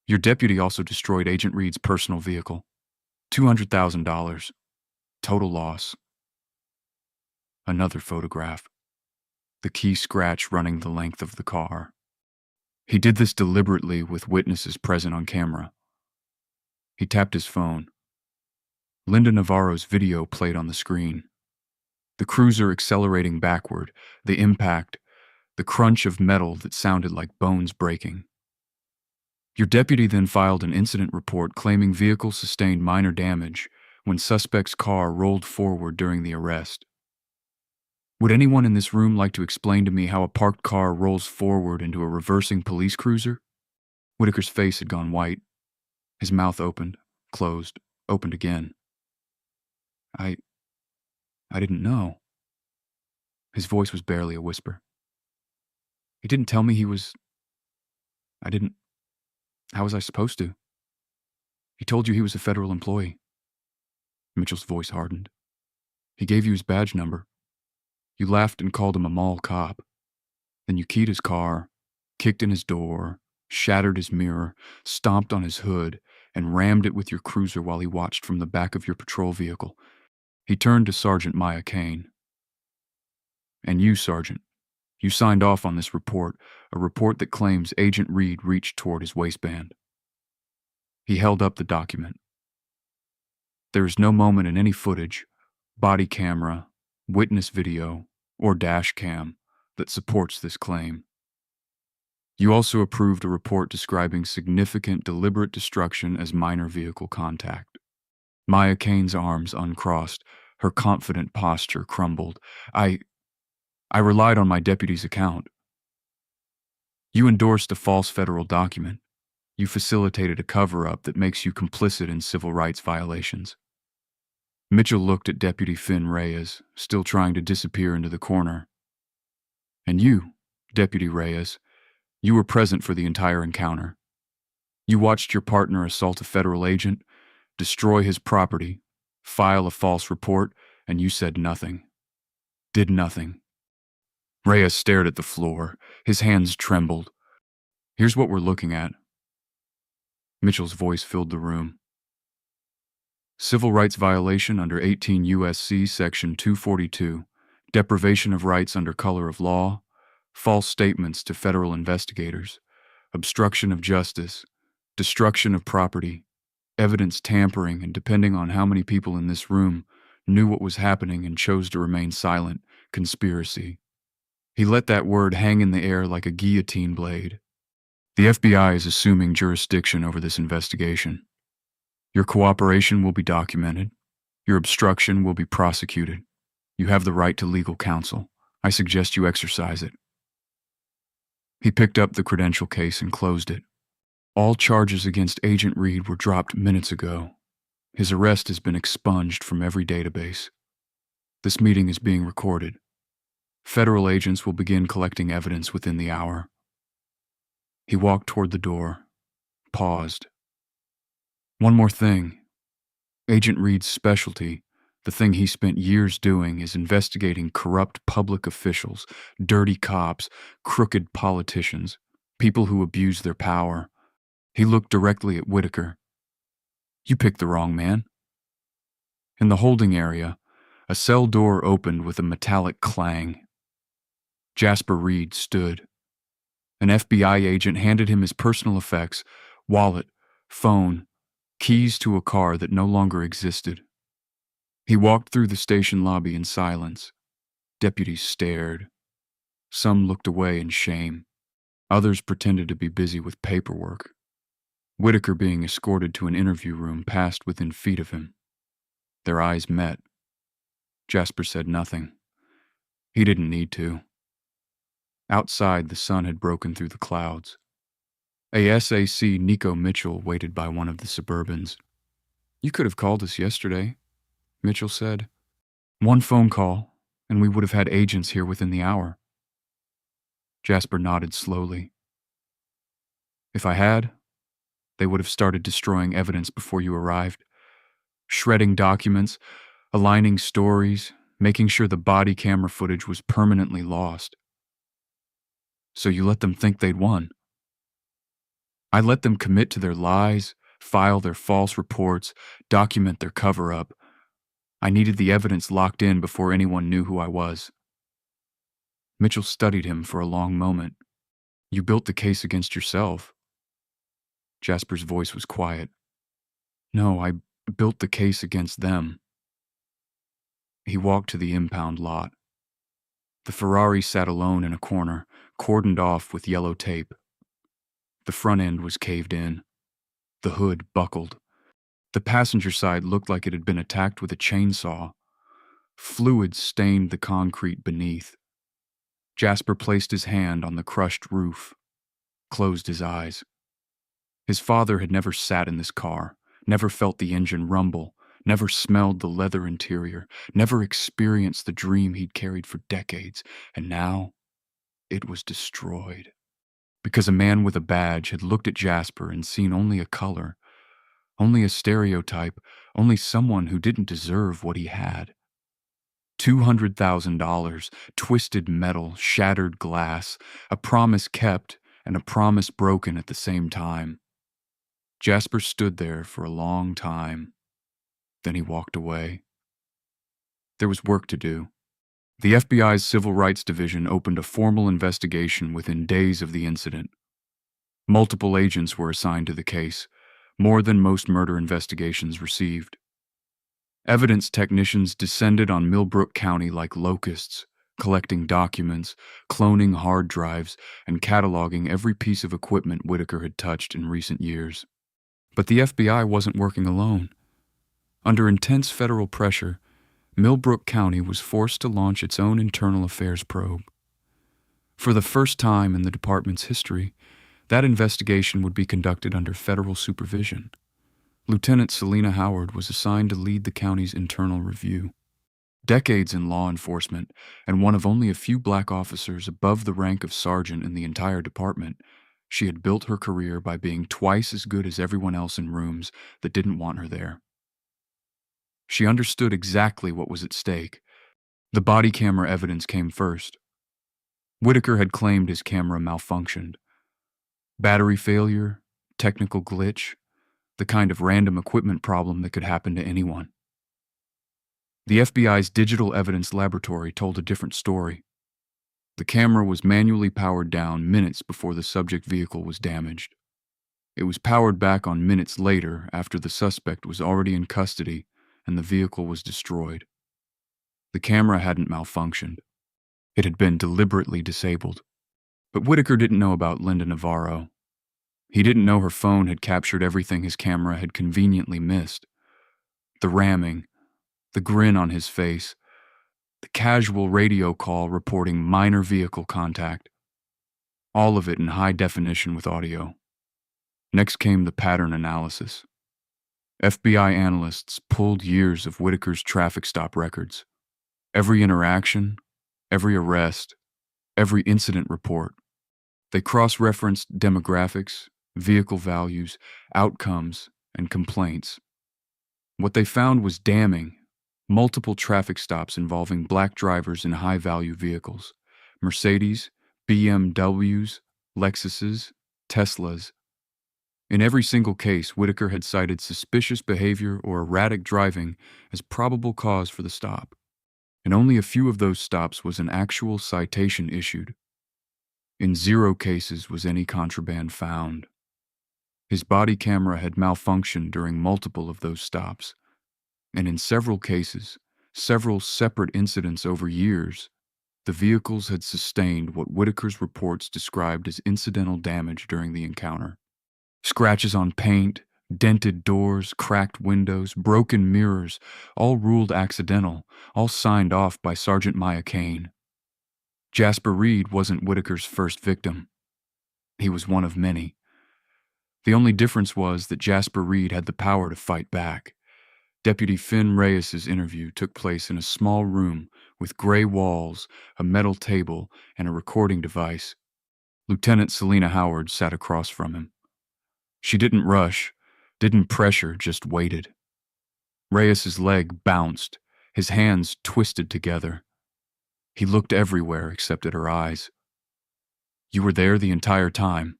Your deputy also destroyed Agent Reed's personal vehicle. $200,000. Total loss. Another photograph. The key scratch running the length of the car. He did this deliberately with witnesses present on camera. He tapped his phone. Linda Navarro's video played on the screen. The cruiser accelerating backward, the impact, the crunch of metal that sounded like bones breaking. Your deputy then filed an incident report claiming vehicle sustained minor damage when suspect's car rolled forward during the arrest. Would anyone in this room like to explain to me how a parked car rolls forward into a reversing police cruiser? Whitaker's face had gone white. His mouth opened, closed, opened again. I didn't know. His voice was barely a whisper. He didn't tell me he was... How was I supposed to? He told you he was a federal employee. Mitchell's voice hardened. He gave you his badge number. You laughed and called him a mall cop. Then you keyed his car, kicked in his door, shattered his mirror, stomped on his hood, and rammed it with your cruiser while he watched from the back of your patrol vehicle. He turned to Sergeant Maya Kane. And you, Sergeant, you signed off on this report, a report that claims Agent Reed reached toward his waistband. He held up the document. There is no moment in any footage, body camera, witness video, or dash cam that supports this claim. You also approved a report describing significant deliberate destruction as minor vehicle contact. Maya Kane's arms uncrossed, her confident posture crumbled. I relied on my deputy's account. You endorsed a false federal document. You facilitated a cover-up that makes you complicit in civil rights violations. Mitchell looked at Deputy Finn Reyes, still trying to disappear into the corner. And you, Deputy Reyes, you were present for the entire encounter. You watched your partner assault a federal agent, destroy his property, file a false report, and you said nothing. Did nothing. Reyes stared at the floor. His hands trembled. Here's what we're looking at. Mitchell's voice filled the room. Civil rights violation under 18 U.S.C. Section 242, deprivation of rights under color of law, false statements to federal investigators, obstruction of justice, destruction of property, evidence tampering, and depending on how many people in this room knew what was happening and chose to remain silent, conspiracy. He let that word hang in the air like a guillotine blade. The FBI is assuming jurisdiction over this investigation. Your cooperation will be documented. Your obstruction will be prosecuted. You have the right to legal counsel. I suggest you exercise it. He picked up the credential case and closed it. All charges against Agent Reed were dropped minutes ago. His arrest has been expunged from every database. This meeting is being recorded. Federal agents will begin collecting evidence within the hour. He walked toward the door, paused. One more thing. Agent Reed's specialty, the thing he spent years doing, is investigating corrupt public officials, dirty cops, crooked politicians, people who abuse their power. He looked directly at Whitaker. You picked the wrong man. In the holding area, a cell door opened with a metallic clang. Jasper Reed stood. An FBI agent handed him his personal effects, wallet, phone, keys to a car that no longer existed. He walked through the station lobby in silence. Deputies stared. Some looked away in shame. Others pretended to be busy with paperwork. Whitaker, being escorted to an interview room, passed within feet of him. Their eyes met. Jasper said nothing. He didn't need to. Outside, the sun had broken through the clouds. ASAC Nico Mitchell waited by one of the Suburbans. You could have called us yesterday, Mitchell said. One phone call, and we would have had agents here within the hour. Jasper nodded slowly. If I had, they would have started destroying evidence before you arrived, shredding documents, aligning stories, making sure the body camera footage was permanently lost. So you let them think they'd won. I let them commit to their lies, file their false reports, document their cover-up. I needed the evidence locked in before anyone knew who I was. Mitchell studied him for a long moment. You built the case against yourself. Jasper's voice was quiet. No, I built the case against them. He walked to the impound lot. The Ferrari sat alone in a corner, cordoned off with yellow tape. The front end was caved in. The hood buckled. The passenger side looked like it had been attacked with a chainsaw. Fluid stained the concrete beneath. Jasper placed his hand on the crushed roof, closed his eyes. His father had never sat in this car, never felt the engine rumble, never smelled the leather interior, never experienced the dream he'd carried for decades, and now it was destroyed. Because a man with a badge had looked at Jasper and seen only a color, only a stereotype, only someone who didn't deserve what he had. $200,000, twisted metal, shattered glass, a promise kept and a promise broken at the same time. Jasper stood there for a long time. Then he walked away. There was work to do. The FBI's Civil Rights Division opened a formal investigation within days of the incident. Multiple agents were assigned to the case, more than most murder investigations received. Evidence technicians descended on Milbrook County like locusts, collecting documents, cloning hard drives, and cataloging every piece of equipment Whitaker had touched in recent years. But the FBI wasn't working alone. Under intense federal pressure, Milbrook County was forced to launch its own internal affairs probe. For the first time in the department's history, that investigation would be conducted under federal supervision. Lieutenant Selina Howard was assigned to lead the county's internal review. Decades in law enforcement, and one of only a few black officers above the rank of sergeant in the entire department, she had built her career by being twice as good as everyone else in rooms that didn't want her there. She understood exactly what was at stake. The body camera evidence came first. Whitaker had claimed his camera malfunctioned. Battery failure, technical glitch, the kind of random equipment problem that could happen to anyone. The FBI's Digital Evidence Laboratory told a different story. The camera was manually powered down minutes before the subject vehicle was damaged. It was powered back on minutes later after the suspect was already in custody and the vehicle was destroyed. The camera hadn't malfunctioned. It had been deliberately disabled. But Whitaker didn't know about Linda Navarro. He didn't know her phone had captured everything his camera had conveniently missed. The ramming, the grin on his face, the casual radio call reporting minor vehicle contact. All of it in high definition with audio. Next came the pattern analysis. FBI analysts pulled years of Whitaker's traffic stop records. Every interaction, every arrest, every incident report. They cross-referenced demographics, vehicle values, outcomes, and complaints. What they found was damning. Multiple traffic stops involving black drivers in high-value vehicles. Mercedes, BMWs, Lexuses, Teslas. In every single case, Whitaker had cited suspicious behavior or erratic driving as probable cause for the stop. In only a few of those stops was an actual citation issued. In 0 cases was any contraband found. His body camera had malfunctioned during multiple of those stops, and in several cases, several separate incidents over years, the vehicles had sustained what Whitaker's reports described as incidental damage during the encounter. Scratches on paint, dented doors, cracked windows, broken mirrors, all ruled accidental, all signed off by Sergeant Maya Kane. Jasper Reed wasn't Whitaker's first victim. He was one of many. The only difference was that Jasper Reed had the power to fight back. Deputy Finn Reyes's interview took place in a small room with gray walls, a metal table, and a recording device. Lieutenant Selina Howard sat across from him. She didn't rush, didn't pressure, just waited. Reyes's leg bounced, his hands twisted together. He looked everywhere except at her eyes. "You were there the entire time,"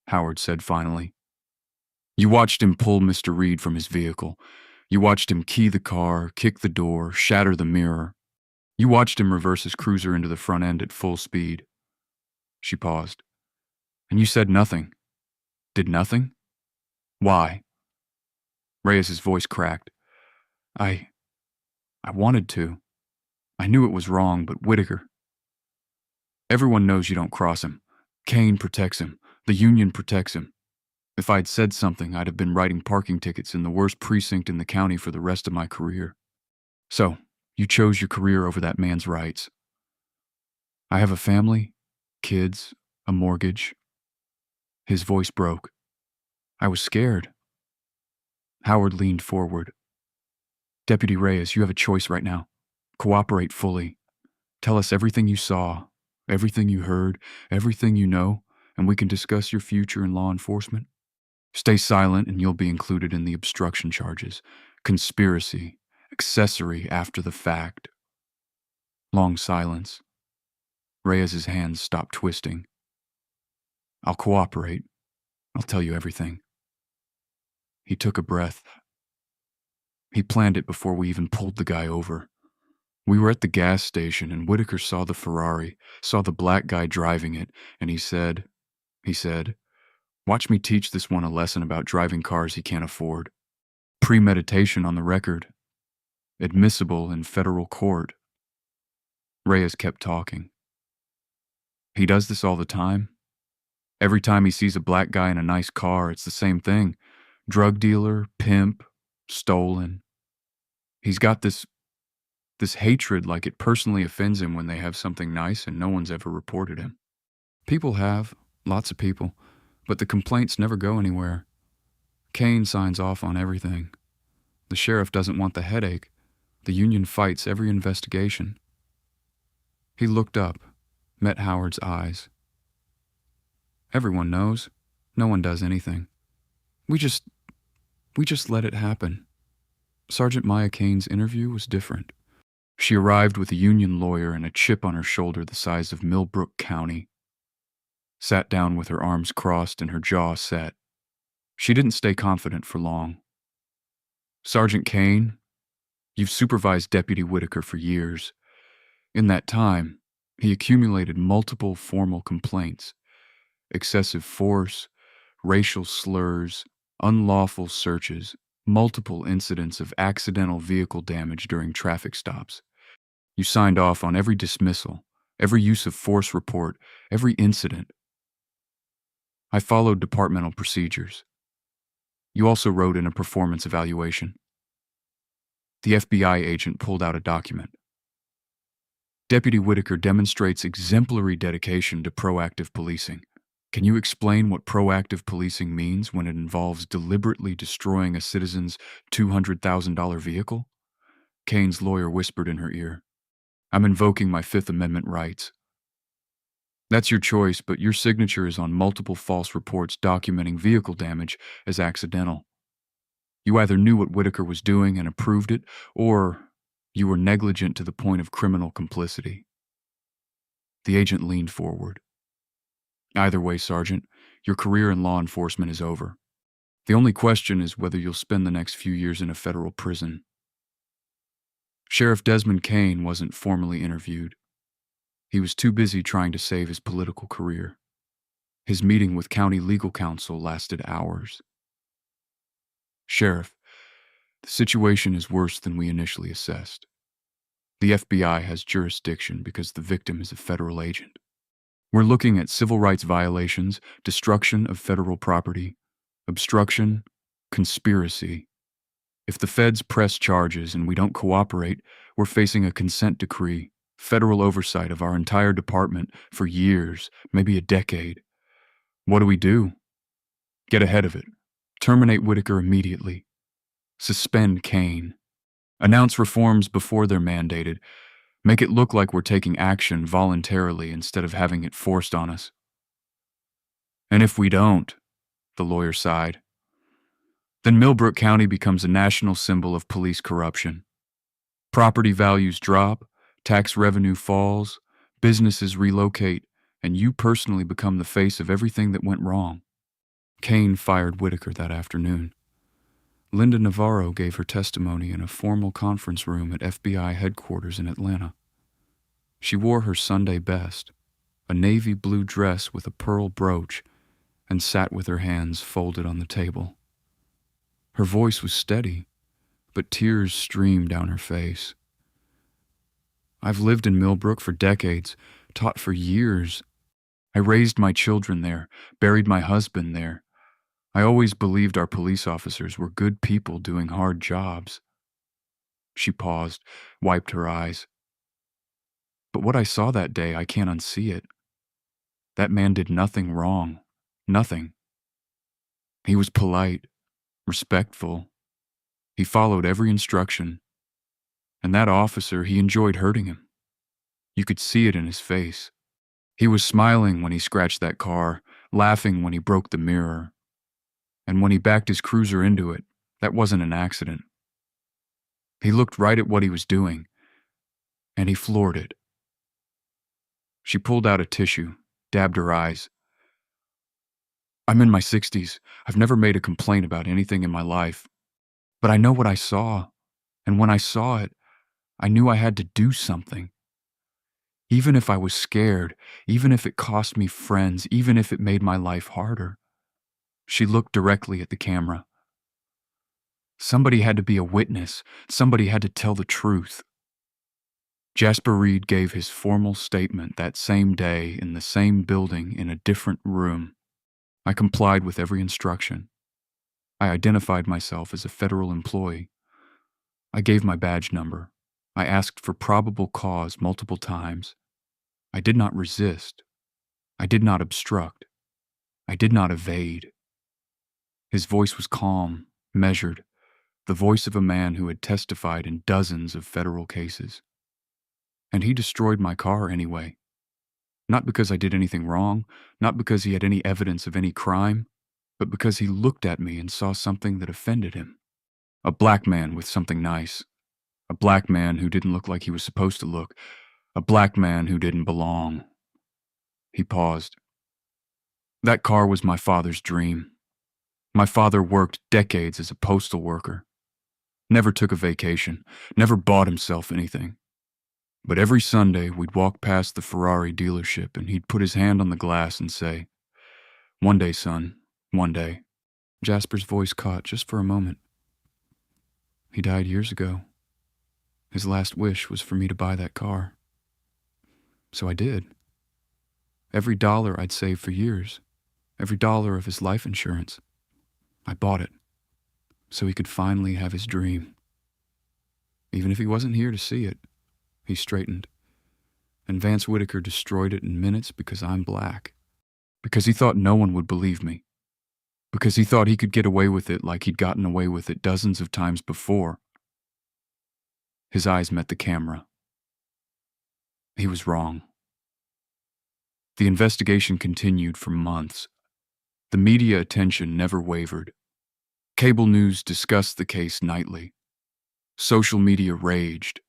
Howard said finally. "You watched him pull Mr. Reed from his vehicle. You watched him key the car, kick the door, shatter the mirror. You watched him reverse his cruiser into the front end at full speed." She paused. "And you said nothing. Did nothing? Why?" Reyes's voice cracked. I wanted to. I knew it was wrong, but Whitaker. Everyone knows you don't cross him. Kane protects him. The union protects him. If I'd said something, I'd have been writing parking tickets in the worst precinct in the county for the rest of my career. So, you chose your career over that man's rights. I have a family, kids, a mortgage. His voice broke. I was scared. Howard leaned forward. "Deputy Reyes, you have a choice right now. Cooperate fully. Tell us everything you saw, everything you heard, everything you know, and we can discuss your future in law enforcement. Stay silent and you'll be included in the obstruction charges. Conspiracy, accessory after the fact." Long silence. Reyes's hands stopped twisting. "I'll cooperate. I'll tell you everything." He took a breath. He planned it before we even pulled the guy over. We were at the gas station, and Whitaker saw the Ferrari, saw the black guy driving it, and he said, "Watch me teach this one a lesson about driving cars he can't afford. Premeditation on the record. Admissible in federal court." Reyes kept talking. "He does this all the time. Every time he sees a black guy in a nice car, it's the same thing. Drug dealer, pimp, stolen. He's got this hatred, like it personally offends him when they have something nice and no one's ever reported him. People have, lots of people, but the complaints never go anywhere. Kane signs off on everything. The sheriff doesn't want the headache. The union fights every investigation." He looked up, met Howard's eyes. "Everyone knows. No one does anything. We just let it happen." Sergeant Maya Kane's interview was different. She arrived with a union lawyer and a chip on her shoulder the size of Milbrook County. Sat down with her arms crossed and her jaw set. She didn't stay confident for long. "Sergeant Kane, you've supervised Deputy Whitaker for years. In that time, he accumulated multiple formal complaints: excessive force, racial slurs, unlawful searches, multiple incidents of accidental vehicle damage during traffic stops. You signed off on every dismissal, every use of force report, every incident. I followed departmental procedures. You also wrote in a performance evaluation." The FBI agent pulled out a document. "Deputy Whitaker demonstrates exemplary dedication to proactive policing. Can you explain what proactive policing means when it involves deliberately destroying a citizen's $200,000 vehicle?" Kane's lawyer whispered in her ear. "I'm invoking my Fifth Amendment rights." "That's your choice, but your signature is on multiple false reports documenting vehicle damage as accidental. You either knew what Whitaker was doing and approved it, or you were negligent to the point of criminal complicity." The agent leaned forward. "Either way, Sergeant, your career in law enforcement is over. The only question is whether you'll spend the next few years in a federal prison." Sheriff Desmond Kane wasn't formally interviewed. He was too busy trying to save his political career. His meeting with county legal counsel lasted hours. "Sheriff, the situation is worse than we initially assessed. The FBI has jurisdiction because the victim is a federal agent. We're looking at civil rights violations, destruction of federal property, obstruction, conspiracy. If the feds press charges and we don't cooperate, we're facing a consent decree, federal oversight of our entire department for years, maybe a decade. What do we do? Get ahead of it. Terminate Whitaker immediately. Suspend Kane. Announce reforms before they're mandated. Make it look like we're taking action voluntarily instead of having it forced on us." "And if we don't," the lawyer sighed, "then Milbrook County becomes a national symbol of police corruption. Property values drop, tax revenue falls, businesses relocate, and you personally become the face of everything that went wrong." Kane fired Whitaker that afternoon. Linda Navarro gave her testimony in a formal conference room at FBI headquarters in Atlanta. She wore her Sunday best, a navy blue dress with a pearl brooch, and sat with her hands folded on the table. Her voice was steady, but tears streamed down her face. "I've lived in Milbrook for decades, taught for years. I raised my children there, buried my husband there. I always believed our police officers were good people doing hard jobs." She paused, wiped her eyes. "But what I saw that day, I can't unsee it. That man did nothing wrong. Nothing. He was polite, respectful. He followed every instruction. And that officer, he enjoyed hurting him. You could see it in his face. He was smiling when he scratched that car, laughing when he broke the mirror. And when he backed his cruiser into it, that wasn't an accident. He looked right at what he was doing, and he floored it." She pulled out a tissue, dabbed her eyes. "I'm in my 60s. I've never made a complaint about anything in my life. But I know what I saw, and when I saw it, I knew I had to do something. Even if I was scared, even if it cost me friends, even if it made my life harder. She looked directly at the camera. Somebody had to be a witness. Somebody had to tell the truth. Jasper Reed gave his formal statement that same day in the same building in a different room. I complied with every instruction. I identified myself as a federal employee. I gave my badge number. I asked for probable cause multiple times. I did not resist. I did not obstruct. I did not evade. His voice was calm, measured, the voice of a man who had testified in dozens of federal cases. And he destroyed my car anyway. Not because I did anything wrong, not because he had any evidence of any crime, but because he looked at me and saw something that offended him. A black man with something nice. A black man who didn't look like he was supposed to look. A black man who didn't belong. He paused. That car was my father's dream. My father worked decades as a postal worker. Never took a vacation, never bought himself anything. But every Sunday, we'd walk past the Ferrari dealership and he'd put his hand on the glass and say, "One day, son, one day." Jasper's voice caught just for a moment. He died years ago. His last wish was for me to buy that car. So I did. Every dollar I'd saved for years, every dollar of his life insurance, I bought it so he could finally have his dream. Even if he wasn't here to see it, he straightened. And Vance Whitaker destroyed it in minutes because I'm black. Because he thought no one would believe me. Because he thought he could get away with it like he'd gotten away with it dozens of times before. His eyes met the camera. He was wrong. The investigation continued for months. The media attention never wavered. Cable news discussed the case nightly. Social media raged.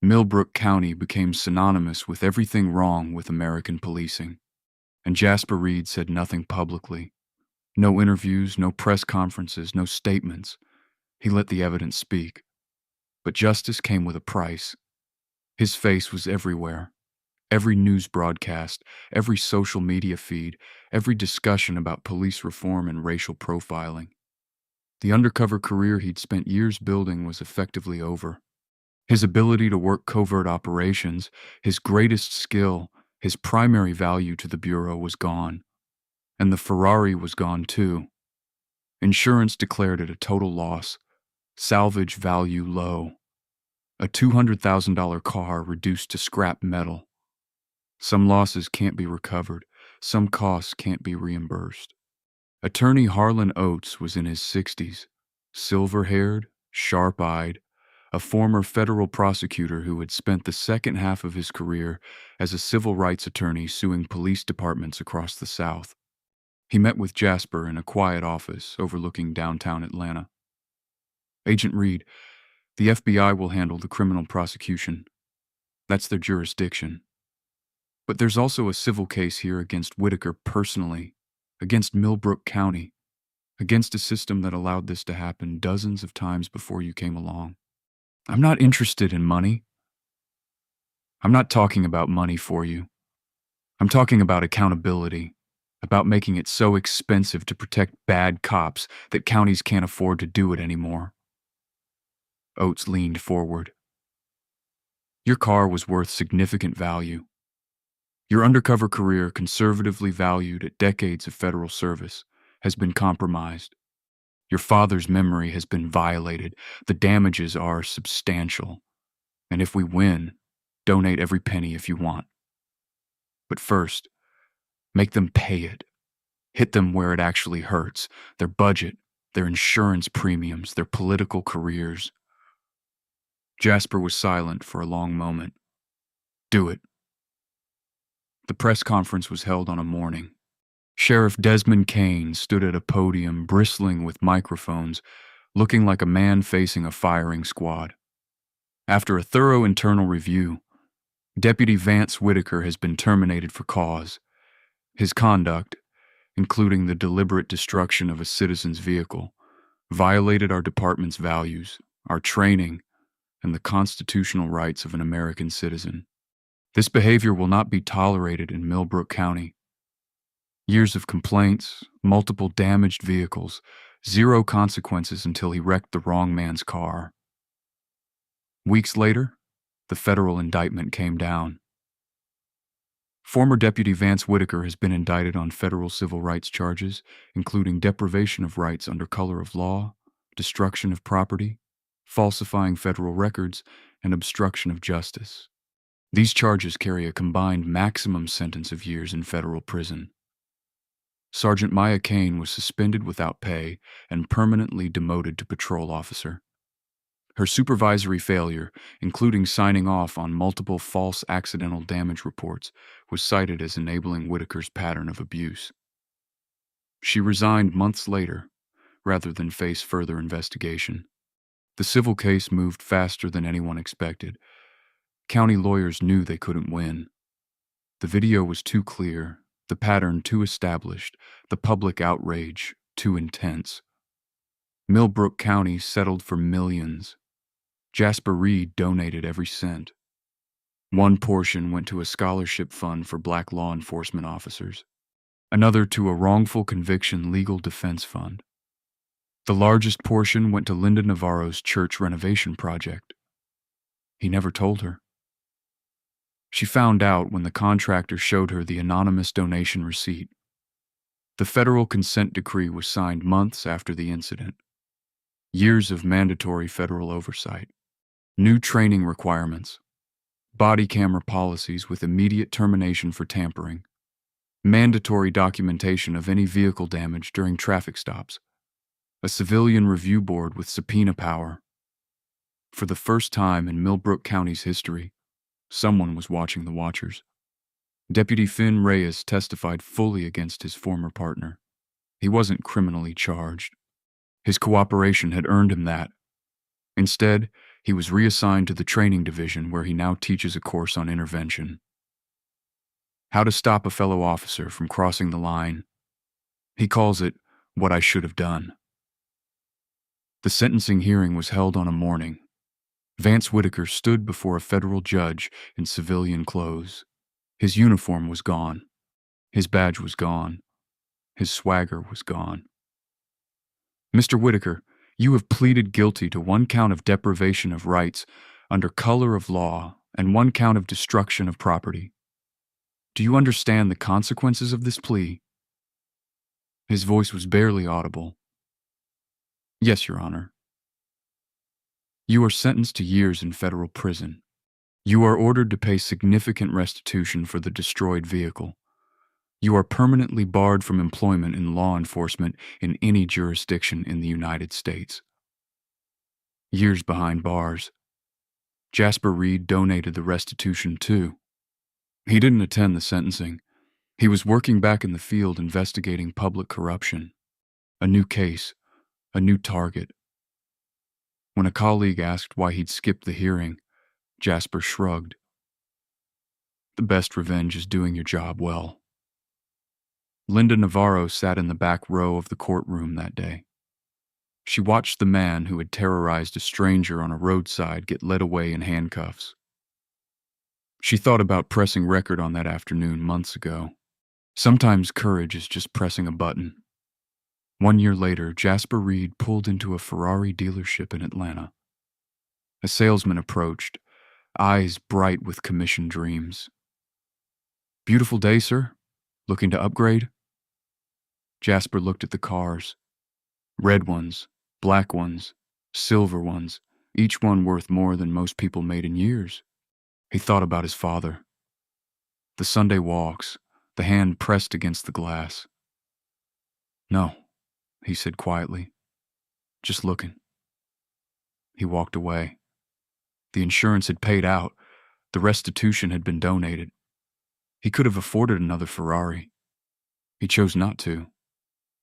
Milbrook County became synonymous with everything wrong with American policing. And Jasper Reed said nothing publicly. No interviews, no press conferences, no statements. He let the evidence speak. But justice came with a price. His face was everywhere. Every news broadcast, every social media feed, every discussion about police reform and racial profiling. The undercover career he'd spent years building was effectively over. His ability to work covert operations, his greatest skill, his primary value to the Bureau was gone. And the Ferrari was gone too. Insurance declared it a total loss. Salvage value low. A $200,000 car reduced to scrap metal. Some losses can't be recovered. Some costs can't be reimbursed. Attorney Harlan Oates was in his 60s, silver-haired, sharp-eyed, a former federal prosecutor who had spent the second half of his career as a civil rights attorney suing police departments across the South. He met with Jasper in a quiet office overlooking downtown Atlanta. "Agent Reed, the FBI will handle the criminal prosecution. That's their jurisdiction. But there's also a civil case here against Whitaker personally, against Milbrook County, against a system that allowed this to happen dozens of times before you came along. I'm not interested in money. I'm not talking about money for you. I'm talking about accountability, about making it so expensive to protect bad cops that counties can't afford to do it anymore." Oates leaned forward. "Your car was worth significant value. Your undercover career, conservatively valued at decades of federal service, has been compromised. Your father's memory has been violated. The damages are substantial. And if we win, donate every penny if you want. But first, make them pay it. Hit them where it actually hurts. Their budget, their insurance premiums, their political careers." Jasper was silent for a long moment. "Do it." The press conference was held on a morning. Sheriff Desmond Kane stood at a podium bristling with microphones, looking like a man facing a firing squad. After a thorough internal review, Deputy Vance Whitaker has been terminated for cause. His conduct, including the deliberate destruction of a citizen's vehicle, violated our department's values, our training, and the constitutional rights of an American citizen. This behavior will not be tolerated in Milbrook County. Years of complaints, multiple damaged vehicles, zero consequences until he wrecked the wrong man's car. Weeks later, the federal indictment came down. Former Deputy Vance Whitaker has been indicted on federal civil rights charges, including deprivation of rights under color of law, destruction of property, falsifying federal records, and obstruction of justice. These charges carry a combined maximum sentence of years in federal prison. Sergeant Maya Kane was suspended without pay and permanently demoted to patrol officer. Her supervisory failure, including signing off on multiple false accidental damage reports, was cited as enabling Whitaker's pattern of abuse. She resigned months later, rather than face further investigation. The civil case moved faster than anyone expected. County lawyers knew they couldn't win. The video was too clear, the pattern too established, the public outrage too intense. Milbrook County settled for millions. Jasper Reed donated every cent. One portion went to a scholarship fund for black law enforcement officers, another to a wrongful conviction legal defense fund. The largest portion went to Linda Navarro's church renovation project. He never told her. She found out when the contractor showed her the anonymous donation receipt. The federal consent decree was signed months after the incident. Years of mandatory federal oversight. New training requirements. Body camera policies with immediate termination for tampering. Mandatory documentation of any vehicle damage during traffic stops. A civilian review board with subpoena power. For the first time in Milbrook County's history, someone was watching the watchers. Deputy Finn Reyes testified fully against his former partner. He wasn't criminally charged. His cooperation had earned him that. Instead, he was reassigned to the training division where he now teaches a course on intervention. How to stop a fellow officer from crossing the line. He calls it what I should have done. The sentencing hearing was held on a morning. Vance Whitaker stood before a federal judge in civilian clothes. His uniform was gone. His badge was gone. His swagger was gone. Mr. Whitaker, you have pleaded guilty to one count of deprivation of rights under color of law and one count of destruction of property. Do you understand the consequences of this plea? His voice was barely audible. Yes, Your Honor. You are sentenced to years in federal prison. You are ordered to pay significant restitution for the destroyed vehicle. You are permanently barred from employment in law enforcement in any jurisdiction in the United States. Years behind bars. Jasper Reed donated the restitution too. He didn't attend the sentencing. He was working back in the field investigating public corruption. A new case, a new target. When a colleague asked why he'd skipped the hearing, Jasper shrugged. The best revenge is doing your job well. Linda Navarro sat in the back row of the courtroom that day. She watched the man who had terrorized a stranger on a roadside get led away in handcuffs. She thought about pressing record on that afternoon months ago. Sometimes courage is just pressing a button. 1 year later, Jasper Reed pulled into a Ferrari dealership in Atlanta. A salesman approached, eyes bright with commission dreams. Beautiful day, sir? Looking to upgrade? Jasper looked at the cars. Red ones, black ones, silver ones, each one worth more than most people made in years. He thought about his father. The Sunday walks, the hand pressed against the glass. No, he said quietly. Just looking. He walked away. The insurance had paid out. The restitution had been donated. He could have afforded another Ferrari. He chose not to.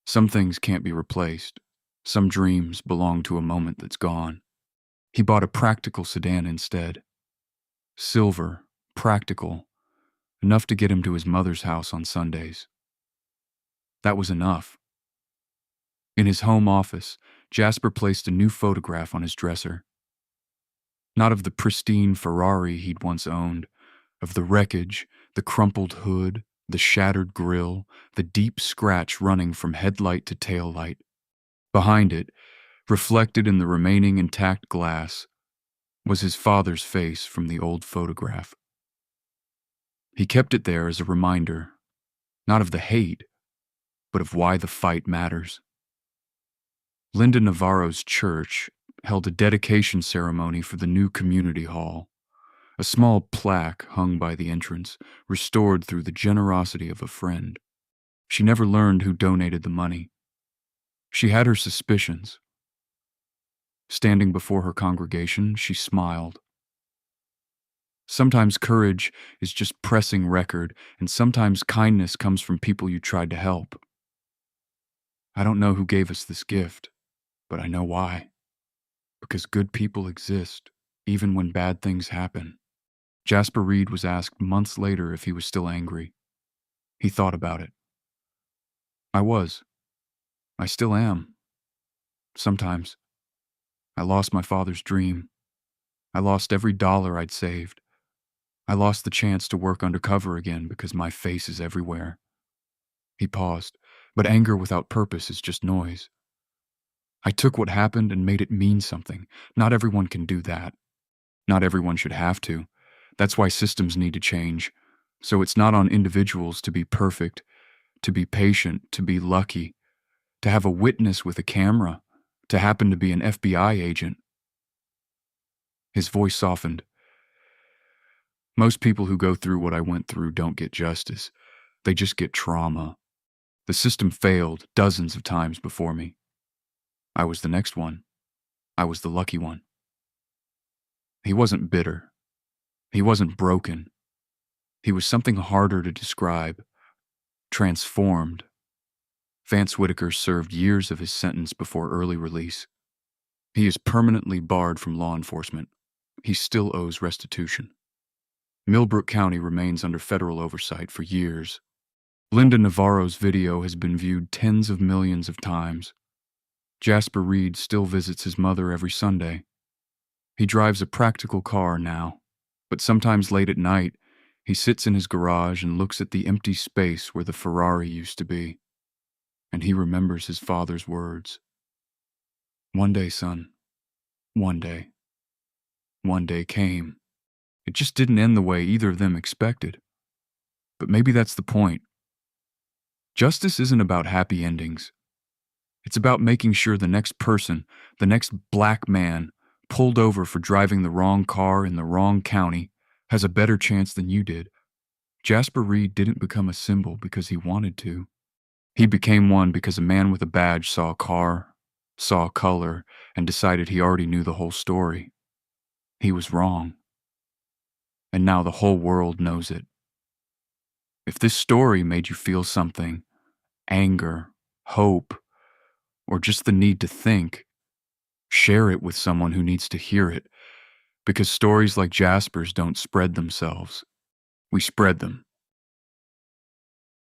Some things can't be replaced. Some dreams belong to a moment that's gone. He bought a practical sedan instead. Silver, practical, enough to get him to his mother's house on Sundays. That was enough. In his home office, Jasper placed a new photograph on his dresser. Not of the pristine Ferrari he'd once owned, of the wreckage, the crumpled hood, the shattered grille, the deep scratch running from headlight to taillight. Behind it, reflected in the remaining intact glass, was his father's face from the old photograph. He kept it there as a reminder, not of the hate, but of why the fight matters. Linda Navarro's church held a dedication ceremony for the new community hall. A small plaque hung by the entrance, restored through the generosity of a friend. She never learned who donated the money. She had her suspicions. Standing before her congregation, she smiled. Sometimes courage is just pressing record, and sometimes kindness comes from people you tried to help. I don't know who gave us this gift, but I know why. Because good people exist, even when bad things happen. Jasper Reed was asked months later if he was still angry. He thought about it. I was. I still am. Sometimes. I lost my father's dream. I lost every dollar I'd saved. I lost the chance to work undercover again because my face is everywhere. He paused, but anger without purpose is just noise. I took what happened and made it mean something. Not everyone can do that. Not everyone should have to. That's why systems need to change. So it's not on individuals to be perfect, to be patient, to be lucky, to have a witness with a camera, to happen to be an FBI agent. His voice softened. Most people who go through what I went through don't get justice. They just get trauma. The system failed dozens of times before me. I was the next one. I was the lucky one. He wasn't bitter. He wasn't broken. He was something harder to describe. Transformed. Vance Whitaker served years of his sentence before early release. He is permanently barred from law enforcement. He still owes restitution. Milbrook County remains under federal oversight for years. Linda Navarro's video has been viewed tens of millions of times. Jasper Reed still visits his mother every Sunday. He drives a practical car now, but sometimes late at night, he sits in his garage and looks at the empty space where the Ferrari used to be. And he remembers his father's words. One day, son. One day. One day came. It just didn't end the way either of them expected. But maybe that's the point. Justice isn't about happy endings. It's about making sure the next person, the next black man, pulled over for driving the wrong car in the wrong county, has a better chance than you did. Jasper Reed didn't become a symbol because he wanted to. He became one because a man with a badge saw a car, saw color, and decided he already knew the whole story. He was wrong. And now the whole world knows it. If this story made you feel something, anger, hope, or just the need to think, share it with someone who needs to hear it, because stories like Jasper's don't spread themselves. We spread them.